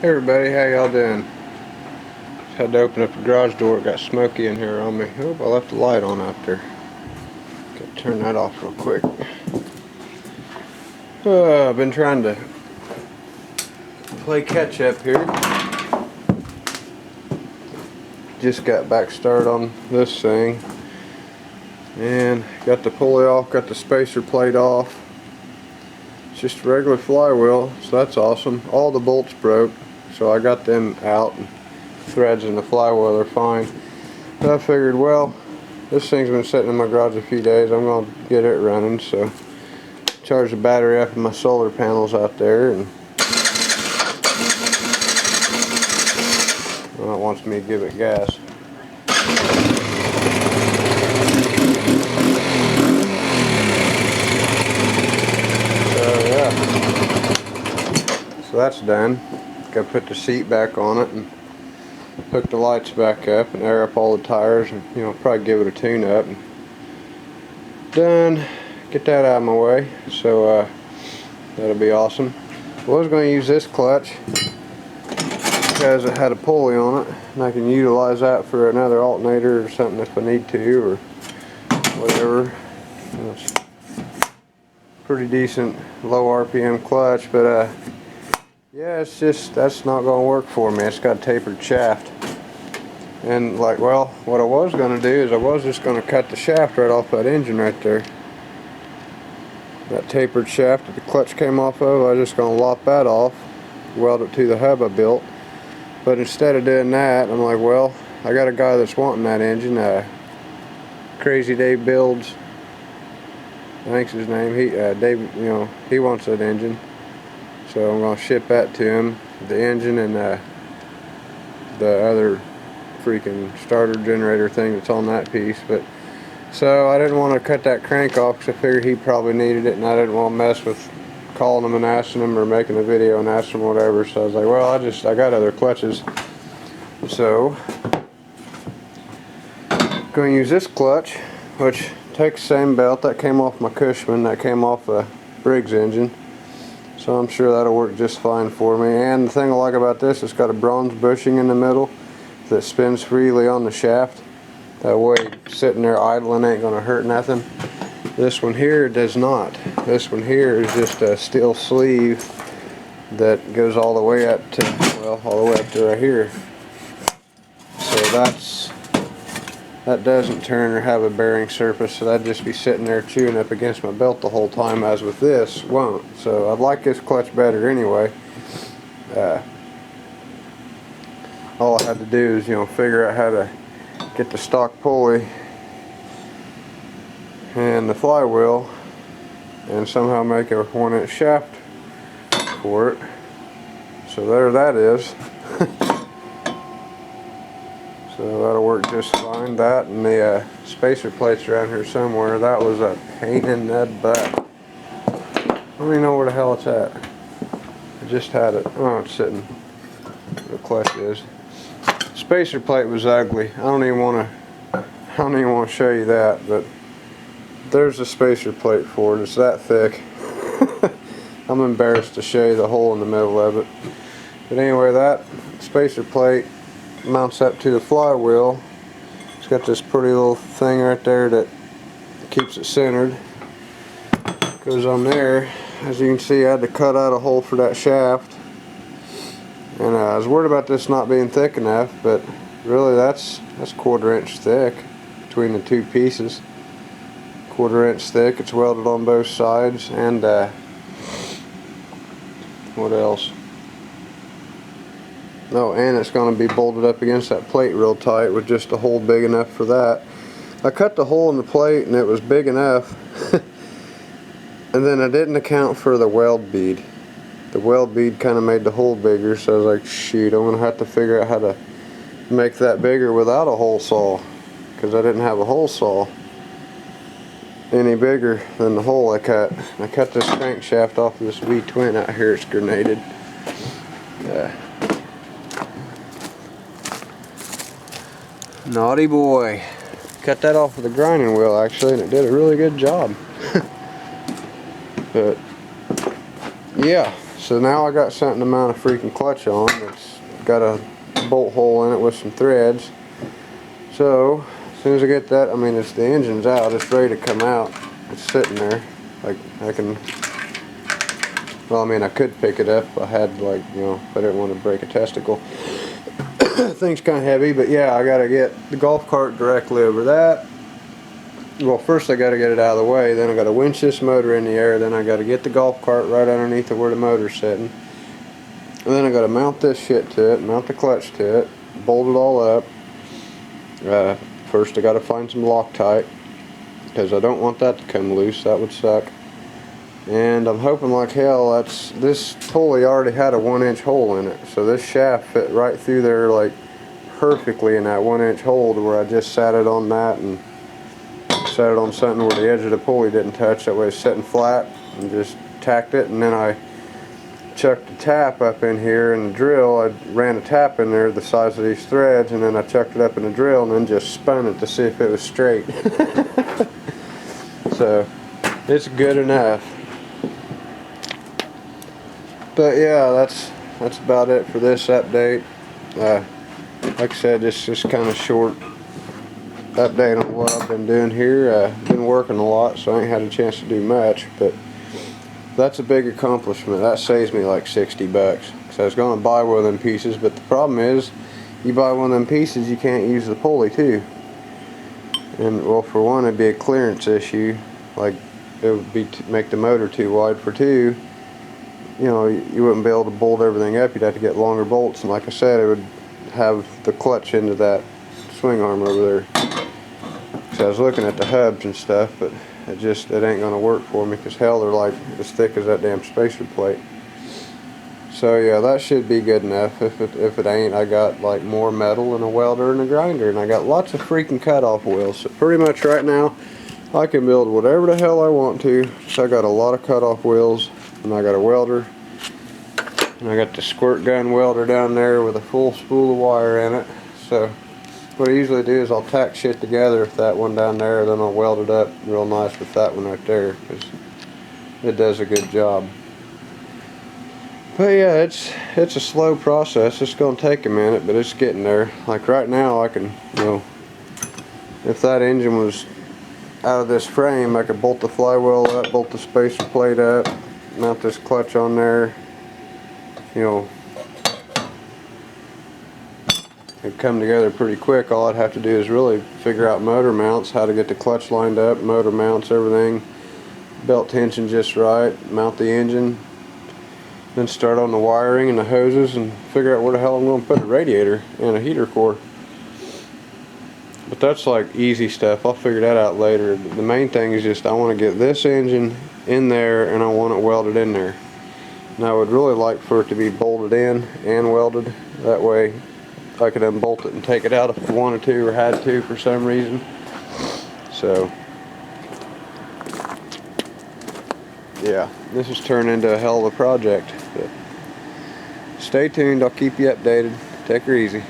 Hey everybody, how y'all doing? Just had to open up the garage door. It got smoky in here on me. Oh, I left the light on out there. Gotta turn that off real quick. I've been trying to play catch up here. Just got back started on this thing. And got the pulley off, got the spacer plate off. It's just a regular flywheel, so that's awesome. All the bolts broke, so I got them out. Threads in the flywheel are fine. But I figured, well, this thing's been sitting in my garage a few days. I'm going to get it running, so charge the battery up in my solar panels out there, and well, it wants me to give it gas. So that's done. Got to put the seat back on it and hook the lights back up and air up all the tires, and probably give it a tune up. And done. Get that out of my way. So that'll be awesome. I was going to use this clutch because it had a pulley on it, and I can utilize that for another alternator or something if I need to, or whatever. It's pretty decent low RPM clutch, but yeah, it's just, that's not going to work for me. It's got a tapered shaft. And what I was going to do is I was just going to cut the shaft right off that engine right there. That tapered shaft that the clutch came off of, I was just going to lop that off, weld it to the hub I built. But instead of doing that, I'm like, well, I got a guy that's wanting that engine, Crazy Dave Builds, I think's his name. Dave, he wants that engine. So I'm going to ship that to him, the engine and the other freaking starter generator thing that's on that piece. But so I didn't want to cut that crank off because I figured he probably needed it, and I didn't want to mess with calling him and asking him or making a video and asking him whatever. So I was like, well, I got other clutches. So I'm going to use this clutch, which takes the same belt that came off my Cushman, that came off a Briggs engine. So I'm sure that'll work just fine for me. And the thing I like about this, it's got a bronze bushing in the middle that spins freely on the shaft. That way, sitting there idling ain't gonna hurt nothing. This one here does not. This one here is just a steel sleeve that goes all the way up to, well, all the way up to right here. So that doesn't turn or have a bearing surface, so that'd just be sitting there chewing up against my belt the whole time, as with this won't. So I'd like this clutch better anyway. All I had to do is figure out how to get the stock pulley and the flywheel and somehow make a 1-inch shaft for it. So there that is. So that'll work just fine. That and the spacer plates around here somewhere. That was a pain in the butt. I don't even know where the hell it's at. I just had it. Oh, it's sitting where the clutch is. Spacer plate was ugly. I don't even want to show you that, but there's a spacer plate for it. It's that thick. I'm embarrassed to show you the hole in the middle of it. But anyway, that spacer plate mounts up to the flywheel. It's got this pretty little thing right there that keeps it centered. Goes on there. As you can see, I had to cut out a hole for that shaft. And I was worried about this not being thick enough, but really that's 1/4 inch thick between the two pieces. 1/4 inch thick. It's welded on both sides, and what else? Oh, and it's going to be bolted up against that plate real tight with just a hole big enough for that. I cut the hole in the plate and it was big enough. And then I didn't account for the weld bead. The weld bead kind of made the hole bigger, so I was like, shoot, I'm going to have to figure out how to make that bigger without a hole saw, because I didn't have a hole saw any bigger than the hole I cut. I cut this crankshaft off of this V-twin out here. It's grenaded. Naughty boy. Cut that off with a grinding wheel actually, and it did a really good job. But yeah, So now I got something to mount a freaking clutch on. It's got a bolt hole in it with some threads. So as soon as I get that, I mean, it's the engine's out, it's ready to come out. It's sitting there. Like I can, well, I mean, I could pick it up. I had, like, you know, if I didn't want to break a testicle. Thing's kind of heavy, but yeah, I gotta get the golf cart directly over that. Well, first I gotta get it out of the way, then I gotta winch this motor in the air, then I gotta get the golf cart right underneath of where the motor's sitting. And then I gotta mount this shit to it, mount the clutch to it, bolt it all up. First I gotta find some Loctite, because I don't want that to come loose, that would suck. And I'm hoping like hell this pulley already had a 1-inch hole in it, so this shaft fit right through there like perfectly in that 1-inch hole, to where I just sat it on that and set it on something where the edge of the pulley didn't touch, that way it's sitting flat, and just tacked it. And then I chucked the tap up in here in the drill. I ran a tap in there the size of these threads, and then I chucked it up in the drill and then just spun it to see if it was straight. So it's good enough. But yeah, that's about it for this update. Like I said, it's just kind of short update on what I've been doing here. Been working a lot, so I ain't had a chance to do much, but that's a big accomplishment. That saves me like 60 bucks. So I was going to buy one of them pieces, but the problem is, you buy one of them pieces, you can't use the pulley too. And well, for one, it'd be a clearance issue. Like, it would be make the motor too wide. For two, you know, you wouldn't be able to bolt everything up. You'd have to get longer bolts, and like I said, it would have the clutch into that swing arm over there. So I was looking at the hubs and stuff, but it ain't gonna work for me, because hell, they're like as thick as that damn spacer plate. So yeah, that should be good enough. If it ain't, I got like more metal and a welder and a grinder, and I got lots of freaking cutoff wheels. So pretty much right now, I can build whatever the hell I want to. So I got a lot of cutoff wheels, and I got a welder, and I got the squirt gun welder down there with a full spool of wire in it. So what I usually do is I'll tack shit together with that one down there, then I'll weld it up real nice with that one right there, because it does a good job. But yeah, it's a slow process. It's going to take a minute, but it's getting there. Like right now, I can, you know, if that engine was out of this frame, I could bolt the flywheel up, bolt the spacer plate up, mount this clutch on there, you know. It'd come together pretty quick. All I'd have to do is really figure out motor mounts, how to get the clutch lined up, motor mounts, everything, belt tension just right, mount the engine, then start on the wiring and the hoses, and figure out where the hell I'm going to put a radiator and a heater core. But that's like easy stuff. I'll figure that out later. The main thing is just I want to get this engine in there, and I want it welded in there. And I would really like for it to be bolted in and welded. That way I could unbolt it and take it out if I wanted to or had to for some reason. So yeah, this has turned into a hell of a project. But stay tuned, I'll keep you updated. Take her easy.